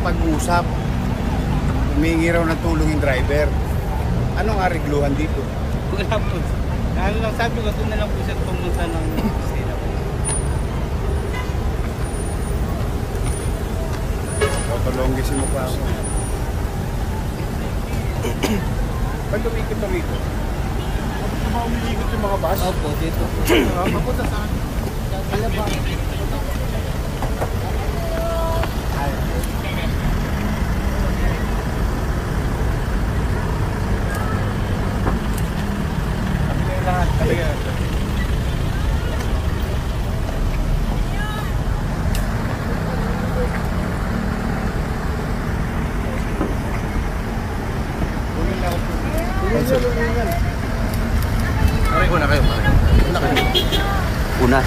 nakikipag-usap. Humingi raw ng tulong yung driver. Anong arigluhan dito? Wala po. Ano lang, sabi ko, doon na lang po siya pumunta ng sila po. Patulonggisin mo pa ako. Ba't lumikot na rito? Bakit ba umiikot yung mga bus? Opo, dito po. Mapunta saan? Alabang. Lahat talaga. Pare, una kayo, pare. Una kayo. Una.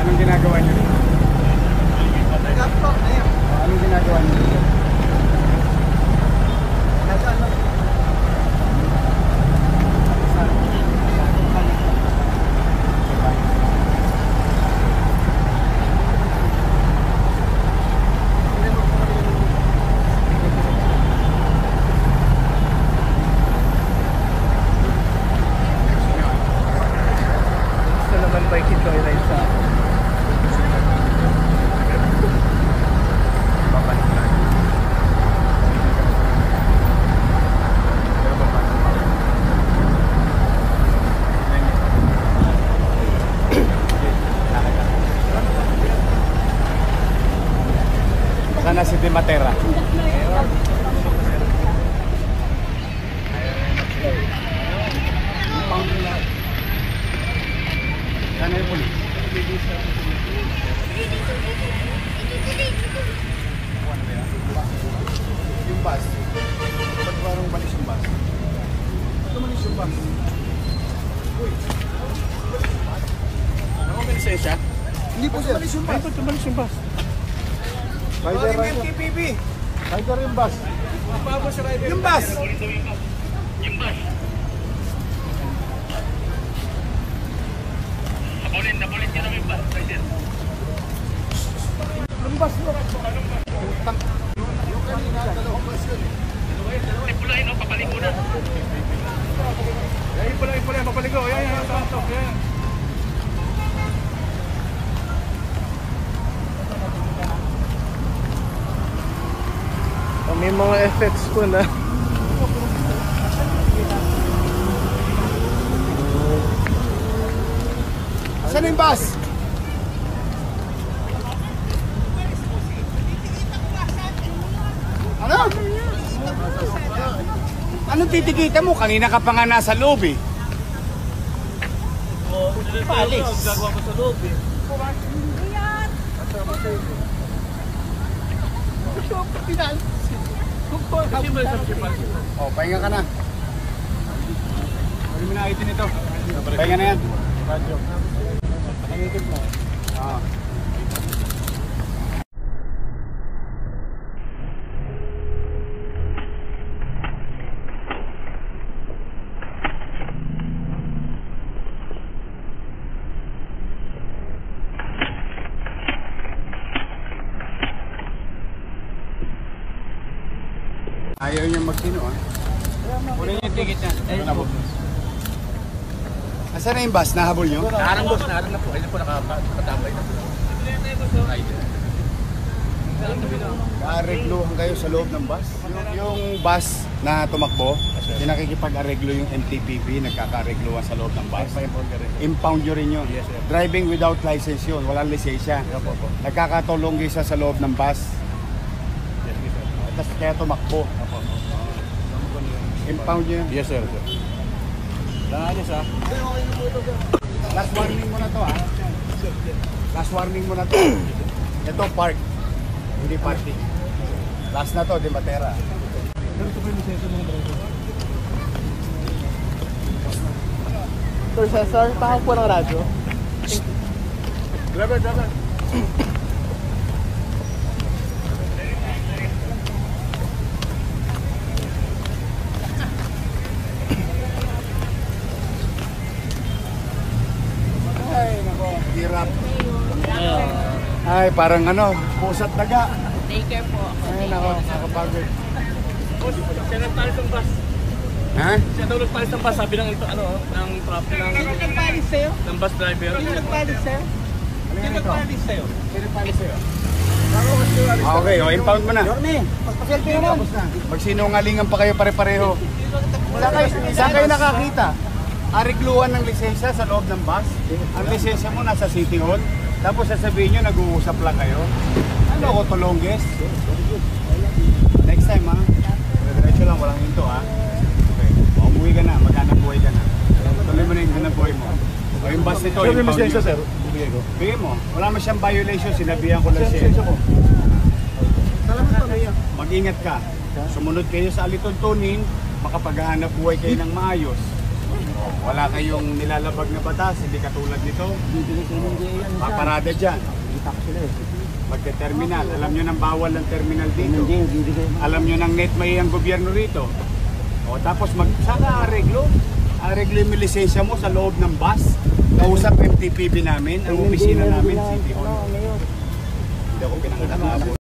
Anong ginagawa niyo? Anong ginagawa niyo? Gusto naman ba ikitoy-ride sa ako? Sana si Di Matera. Sana yung pulis. Yung bus. Ba't parang malis yung bus? Ba't malis yung bus? Uy. Ano may lisensya? Hindi po sir. Malis yung bus. Ay, ba't tumalis yung bus? Rider yung MTPB. Rider yung bus. Yung bus. Yung bus. Nabulit nyo namin bus. Rider. Yung bus mo. Pulahin o, papaligo na. Ay, pula, papaligo. Yan, sakto. Yan. May mga effects po na. Saan yung bus? Ano? Anong titikita mo? Kanina ka pa nga nasa loob eh. Palis. Gagawa ko sa loob eh. Oh, pahinga ka na. Huwag mo na itin ito. Pahinga na yan. Radyo. Pangitip mo. Ah. Ayaw niya magkino ah. Kunin yung ticket niya. Asan na yung bus? Nahabol nyo? Naharang boss, naharang na po. Ayun po, nakatambay na po. Rider. Areglohan kayo sa loob ng bus? Yung bus na tumakbo, yung nakikipag-areglo yung MTPB, nagkaka-areglohan sa loob ng bus. Impound nyo rin yun. Yes, sir. Driving without license yun, walang lisensya. Nagkakatulonggi siya sa loob ng bus. Tapos kaya tumakbo. Impound nyo yun. Yes, sir. Langanis ha. Last warning mo na to ah. Last warning mo na to. Ito park. Hindi parking. Last na to, Di Matera. Sir Cesar, pakak po ng radyo. Driver. Ay, nako, hirap. Ay, parang ano, pusat daga. Take care po. Ay, nako, nakapagod. Siya nagpalis ng bus. Ha? Siya daw nagpalis ng bus. Sabi ng ito, ano, ng traffic Sino nagpalis sa'yo? ng bus driver. Sino nagpalis sa'yo? Sino nagpalis sa'yo? Sino pali sa'yo? Okay, impound mo na. Yorme, magpa-selfie naman. Tapos na. Magsinungalingan pa kayo pare-pareho. Saan kayo nakakita? Arigluan ng lisensya sa loob ng bus. Ang lisensya mo nasa City Hall. Tapos sasabihin nyo, nag-uusap lang kayo. Ano ako, tulongges? Next time ha. Diretso lang, walang hinto ha. Okay, umuwi ka na, maghanap buhay ka na. Tuloy mo na yung hanap buhay mo. O yung bus nito, Sir, may impound lisensya, nyo. sir. Bigay ko. Bigay mo. Wala mo siyang violation, sinabihan ko lang siya. Lisensya mo. Salamat po, Mayor. Mag-ingat ka. Sumunod kayo sa alituntunin, makapaghahanap buhay kayo ng maayos. Wala kayong nilalabag na batas, hindi katulad nito. Bibigay kayo ng GA yan. Paparada dyan. Itak sila eh. Magte-terminal. Alam nyo ng bawal ng terminal Ng dito. GA, bibigay mo. Alam nyo ng net may ang gobyerno rito. O tapos saka areglo. Areglo yung lisensya mo sa loob ng bus. Kausap MTPB namin, ang opisina namin, City Hall. Mayor. Hindi ako pinanganak.